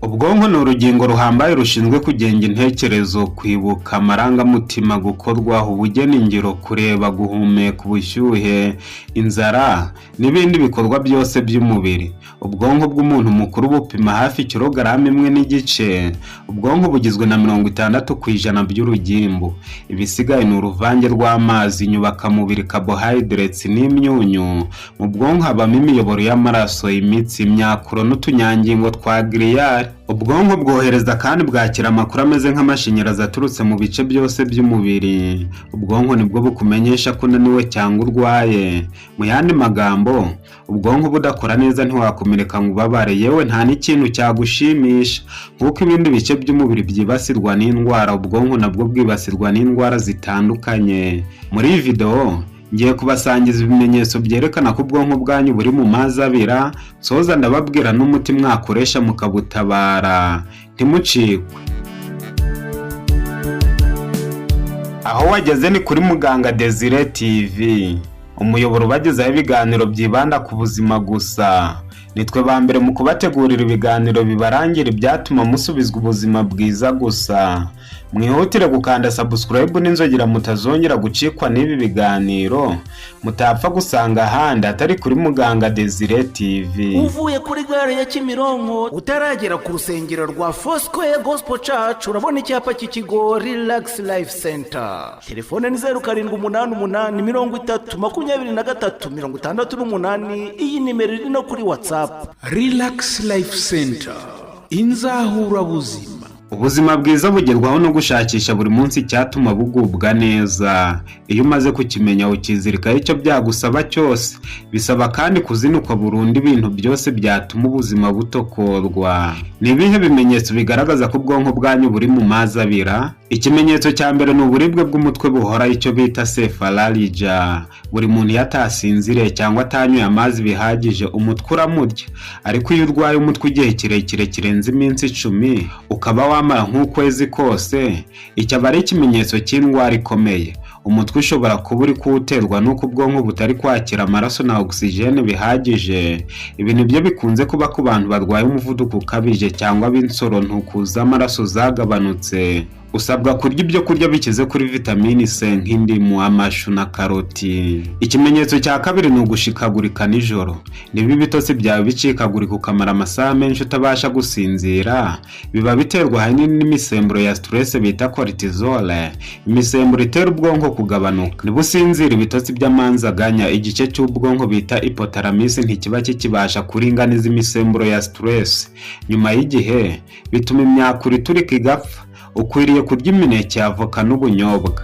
Ubwonko ni urugingo ruhambaye rushinzwe kugenga intekerezo, kwibuka, amarangamutima, gukorwaho, ubugeni ngiro, kureba, guhumeka, ubushyuhe, inzara n'ibindi bikorwa byose by'umubiri. Ubwonko bw'umuntu mukuru bupima hafi kilogaramu 1 n'igice. Ubwonko bugizwe na 60% by'urugimbu. Ibisigaye ni uruvange rw'amazi, inyubakamubiri, carbohydrates n'imyunyu. Mu bwonko habamo imiyoboro y'amaraso, imitsi, imyakuro n'utunyangingo twa glial. Ubwonko bwohereza kandi bwakira amakuru ameze nk'amashanyarazi aturutse mu bice byose by'umubiri. Ubwonko nibwo bukumenyesha ko unaniwe cyangwa urwaye. Mu yandi magambo, ubwonko budakora neza ntiwakomereka ngo ubabare, yewe nta n'ikintu cyagushimisha. Nk'uko ibindi bice by'umubiri byibasirwa n'indwara, ubwonko nabwo bwibasirwa n'indwara zitandukanye. Muri iyi video ngiye kubasangiza ibimenyetso byerekana ko ubwonko bwanyu buri mu mazi abira, soza ndababwira n'umuti mwakoresha mukabutabara. Ntimucikwe. Aho wageze ni kuri Muganga Desire TV, umuyoboro ubagezaho ibiganiro byibanda ku buzima gusa. Nitwe ba mbere mu kubategurira ibiganiro bibarangira ibyatuma musubizwa ubuzima bwiza gusa. Mwihutire gukanda subscribe n'inzogera mutazongera gucikwa n'ibi biganiro, mutapfa gusanga ahandi atari kuri Muganga Desire TV. Uvuye kuri gare ya Kimironko utaragera ku rusengero rwa Foursquare Gospel Church, urabona icyapa cy'ikigo Relax Life Center. Telefone ni 0788302368. Iyi nimero iri no kuri WhatsApp. Relax Life Center, inzahura buzima. Ubuzima bwiza bugerwaho no gushakisha buri munsi icyatuma bugubwa neza. Iyo umaze kukimenya ukizirikaho icyo byagusaba cyose. Bisaba kandi kuzinukwa burundu ibintu byose byatuma ubuzima butokorwa. Ni ibihe bimenyetso bigaragaza ko ubwonko bwanyu buri mu mazi abira? Ikimenyetso cya mbere ni uburibwe bw'umutwe buhora, icyo bita cephalalgia. Buri muntu yatasinziriye cyangwa atanyoye amazi bihagije, umutwe uramurya. Ariko iyo urwaye umutwe igihe kirekire kirenze iminsi 10, ukaba wamara nk'ukwezi kose, icyo aba ari ikimenyetso cy'indwara ikomeye. Umutwe ushobora kuba uri kuwuterwa n'uko ubwonko butari kwakira amaraso na oxygene bihagije. Ibi nibyo bikunze kuba ku bantu barwaye umuvuduko ukabije cyangwa b'insoro ntukuza amaraso zagabanutse. Usabwa kurya ibyo kurya bikize kuri vitamini C nk'indimu, amashu na karoti. Ikimenyetso cya kabiri ni ugushikagurika nijoro. Niba ibitotsi byawe bicikagurika ukamara amasaha menshi utabasha gusinzira, biba biterwa ahanini n'imisemburo ya stress bita cortisol. Imisemburo itera ubwonko kugabanuka. Niba usinzira ibitotsi by'amanzaganya, igice cy'ubwonko bita hypothalamus ntikiba kikibasha kuringaniza imisemburo ya stress. Nyuma y'igihe bituma imyakura iturika igapfa. Ukwiriye kurya imineke, avoka n'ubunyobwa.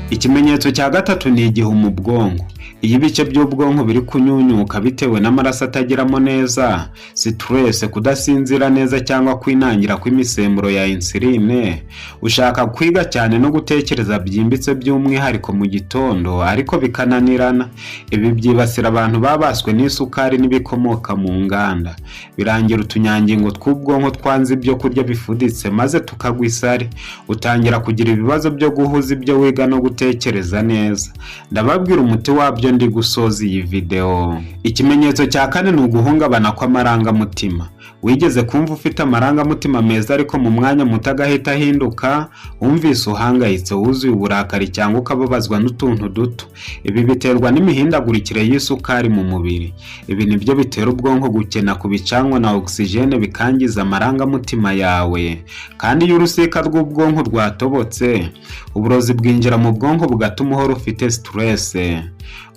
Ikimenyetso cya gatatu ni igihu mu bwonko. Iyo ibice by'ubwonko biri kunyunyuka bitewe n'amaraso atageramo neza, stress, kudasinzira neza cyangwa kwinangira kw'imisemburo ya insuline, ushaka kwiga cyane no gutekereza byimbitse by'umwihariko mu gitondo ariko bikananirana. Ibi byibasira abantu babaswe n'isukari n'ibikomoka mu nganda. Birangira utunyangingo tw'ubwonko twanze ibyo kurya bifuditse maze tukagwa isari. Utangira kugira ibibazo byo guhuza ibyo wiga no gutekereza neza. Ndababwira umuti wabyo ndi gusoza iyi video. Ikimenyetso cya kane ni uguhungabana kw'amarangamutima. Wigeze kumva ufite amarangamutima meza ariko mu mwanya muto agahita ahinduka, wumvise uhangayitse, wuzuye uburakari cyangwa ukababazwa n'utuntu duto. Ibi biterwa n'imihindagurikire y'isukari mu mubiri. Ibi nibyo bitera ubwonko gukena ku bicanwa na oxygene bikangiza amarangamutima yawe. Kandi iyo urusika rw'ubwonko rwatobotse, uburozi bwinjira mu bwonko bugatuma uhora ufite stress.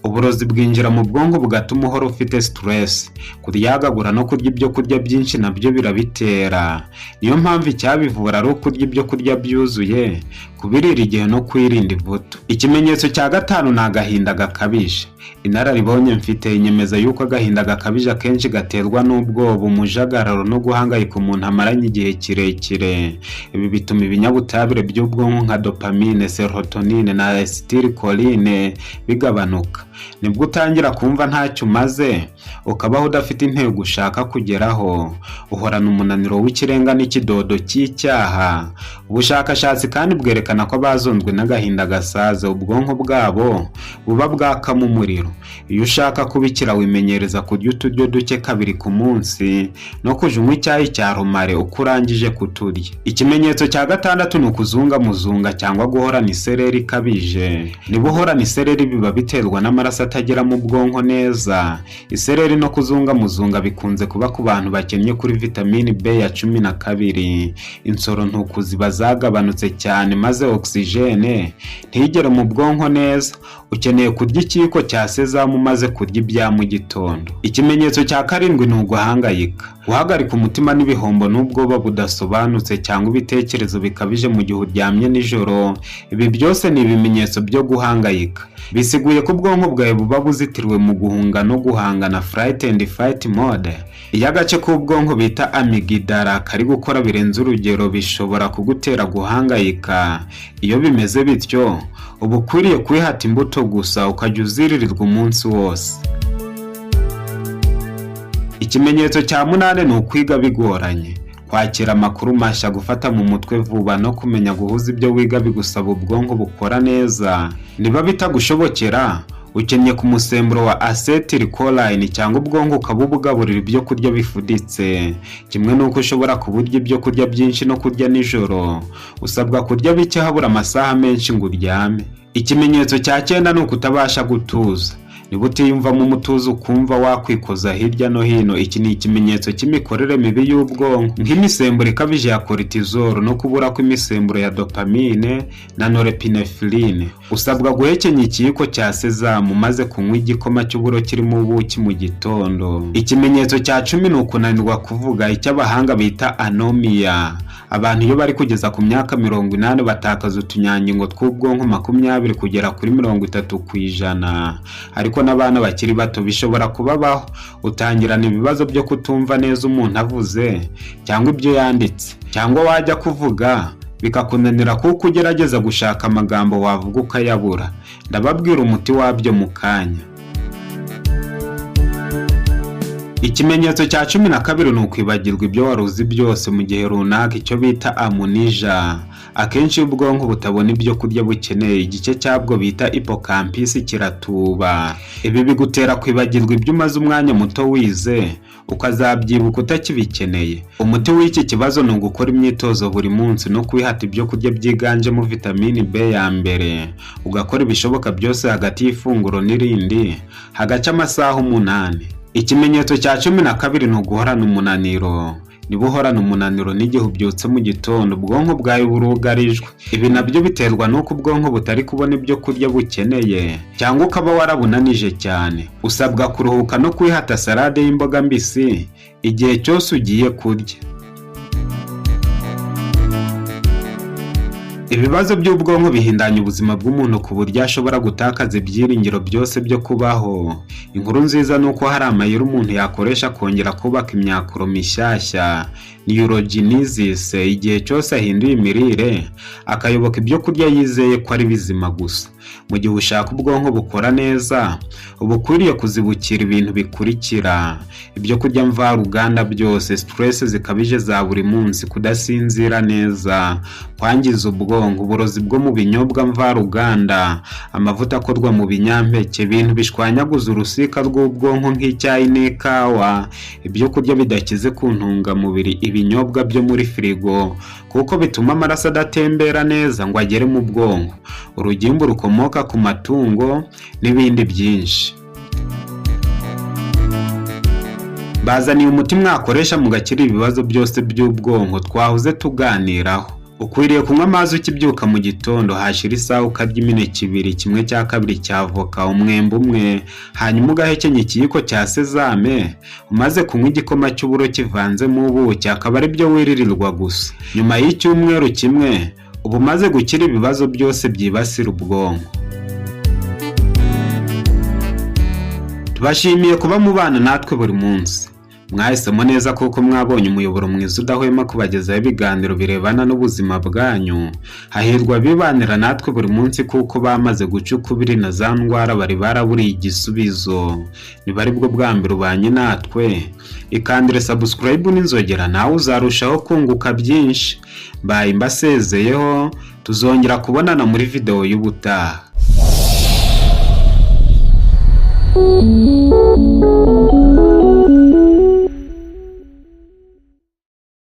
Uburozi bwinjira mu bwonko bugatuma uhora ufite stress. Kuryagagura no kurya ibyo kurya byinshi nabyo birabitera. Niyo mpamvu icyabivura ari ukurya ibyo kurya byuzuye, kubirira igihe no kwirinda ivuto. Ikimenyetso cya gatanu ni agahinda gakabije. Inararibonye mfite inyemeza yuko agahinda gakabije akenshi gaterwa n'ubwoba, umujagararo no guhangayika umuntu amaranye igihe kirekire. Ibi bituma ibinyabutabire by'ubwonko nka dopamine, serotonine na acetylcholine bigabanuka. Nibwo utangira kumva ntacyo umaze, ukabaho udafite intego ushaka kugeraho, uhorana umunaniro w'ikirenga n'ikidodo cy'icyaha. Ubushakashatsi kandi bwerekana ko abazonzwe n'agahinda gasaza ubwonko bwabo buba bwakamo umuriro. Iyo ushaka kubikira wimenyereza kurya uturyo duke kabiri ku munsi no kujunywa icyayi cya romare uko urangije kuturya. Ikimenyetso cya gatandatu ni ukuzungamuzunga cyangwa guhorana isereri ikabije. Niba uhorana isereri biba biterwa n'amaraso atagera mu bwonko neza. Isereri no kuzungamuzunga bikunze kuba ku bantu bakennye kuri vitamini B ya 12. Insoro ntuku ziba zagabanutse cyane maze oxygene ntigere mu bwonko neza. Ukeneye kurya ikiyiko cya sezamu umaze kurya ibya mu gitondo. Ikimenyetso cya karindwi ni uguhangayika. Guhagarika umutima n'ibihombo n'ubwoba budasobanutse cyangwa ibitekerezo bikabije mu gihe uryamye nijoro. Ibi byose ni ibimenyetso byo guhangayika. Bisiguye ko ubwonko bwawe buba buzitiriwe mu guhunga no guhangana, flight and fight mode. Iyo agace k'ubwonko bita amygdala kari gukora birenze urugero bishobora kugutera guhangayika. Iyo bimeze bityo, uba ukwiriye kwihata imbuto gusa ukajya uziririrwa umunsi wose. Ikimenyetso cya 8 ni ukwiga bigoranye. Kwakira amakuru mashya, gufata mu mutwe vuba no kumenya guhuza ibyo wiga bigusaba ubwonko bukora neza. Niba bitagushobokera, ukeneye ku musemburo wa acetylcholine cyangwa ubwonko ukabubugaburira ibyo kurya bifuditse. Kimwe nuko ushobora kuburya ibyo kurya byinshi no kurya nijoro, usabwa kurya bike habura amasaha menshi ngo uryame. Ikimenyetso cya 9 ni ukutabasha gutuza. Niba utiyumvamo umutuzo ukumva wakwikoza hirya no hino, iki ni ikimenyetso cy'imikorere mibi y'ubwonko nk'imisemburo ikabije ya cortisol no kubura kw'imisemburo ya dopamine na norepinephrine. Usabwa guhekenya ikiyiko cya sezamu maze kunywa igikoma cy'uburo kirimo ubuki mu gitondo. Ikimenyetso cya 10 ni ukunanirwa kuvuga, icyo abahanga bita anomia. Abantu iyo bari kugeza ku myaka 80 batakaza utunyangingo tw'ubwonko 20 kugera kuri 30%. Ariko n'abana bakiri bato bishobora kubabaho. Utangirana ibibazo byo kutumva neza umuntu avuze cyangwa ibyo yanditse, cyangwa wajya kuvuga bikakunanira kuko ugerageza gushaka amagambo wavuga ukayabura. Ndababwira umuti wabyo mu kanya. Ikimenyetso cya 12 ni ukwibagirwa ibyo waruzi byose mu gihe runaka, icyo bita amnesia. Akenshi ubwonko butabona ibyo kurya bukeneye, igice cyabwo bita hippocampus kiratuba. Ibi bigutera kwibagirwa ibyo umaze umwanya muto wize, ukazabyibuka utakibikeneye. Umuti w'iki kibazo ni ugukora imyitozo buri munsi no kwihata ibyo kurya byiganjemo vitamini B ya mbere. Ugakora ibishoboka byose hagati y'ifunguro n'irindi, hagaca amasaha 8. Ikimenyetso cya 12 ni uguhorana umunaniro. Niba uhorana umunaniro n'igihe ubyutse mu gitondo, ubwonko bwawe burugarijwe. Ibi nabyo biterwa n'uko ubwonko butari kubona ibyo kurya bukeneye cyangwa ukaba warabunanije cyane. Usabwa kuruhuka no kwihata salade y'imboga mbisi igihe cyose ugiye kurya. Ibibazo by'ubwonko bihindanya ubuzima bw'umuntu ku buryo ashobora gutakaza ibyiringiro byose byo kubaho. Inkuru nziza nuko hari amayeri umuntu yakoresha kongera kubaka imyakuro mishyashya, neurogenesis, igihe cyose ahinduye imirire akayoboka ibyo kurya yizeye ko ari bizima gusa. Mu gihe ushaka ubwonko bukora neza, uba ukwiriye kuzibukira ibintu bikurikira: ibyo kurya mvaruganda byose, stress zikabije za buri munsi, kudasinzira neza, kwangiza ubwonko, uburozi bwo mu binyobwa mvaruganda, amavuta akorwa mu binyampeke, ibintu bishwanyaguza urusika rw'ubwonko nk'icyayi n'ikawa, ibyo kurya bidakize ku ntungamubiri, ibinyobwa byo muri firigo kuko bituma amaraso adatembera neza ngo agere mu bwonko, urugimbu rukomoka ku matungo n'ibindi byinshi. Bazaniye umuti mwakoresha mugakira ibibazo byose by'ubwonko twahuze tuganiraho. Ukwiriye kunywa amazi ukibyuka mu gitondo, hashira isaha ukarya imineke 2, 1/2 cya avoka, umwembe umwe, hanyuma ugahekenya ikiyiko cya sezame, umaze kunywa igikoma cy'uburo kivanzemo ubuki, akaba ari byo wiririrwa gusa. Nyuma y'icyumweru kimwe uba umaze gukira ibibazo byose byibasira ubwonko. Tubashimiye kuba mubana natwe buri munsi. Mwahisemo neza kuko mwabonye umuyoboro mwiza udahwema kubagezaho ibiganiro birebana n'ubuzima bwanyu. Hahirwa bibanira natwe buri munsi kuko bamaze guca ukubiri na za ndwara bari baraburiye igisubizo. Niba ari bwo bwa mbere ubanye natwe, ikandire subscribe n'inzogera nawe uzarushaho kunguka byinshi. Mbaye mbasezeyeho, tuzongera kubonana muri video y'ubutaha.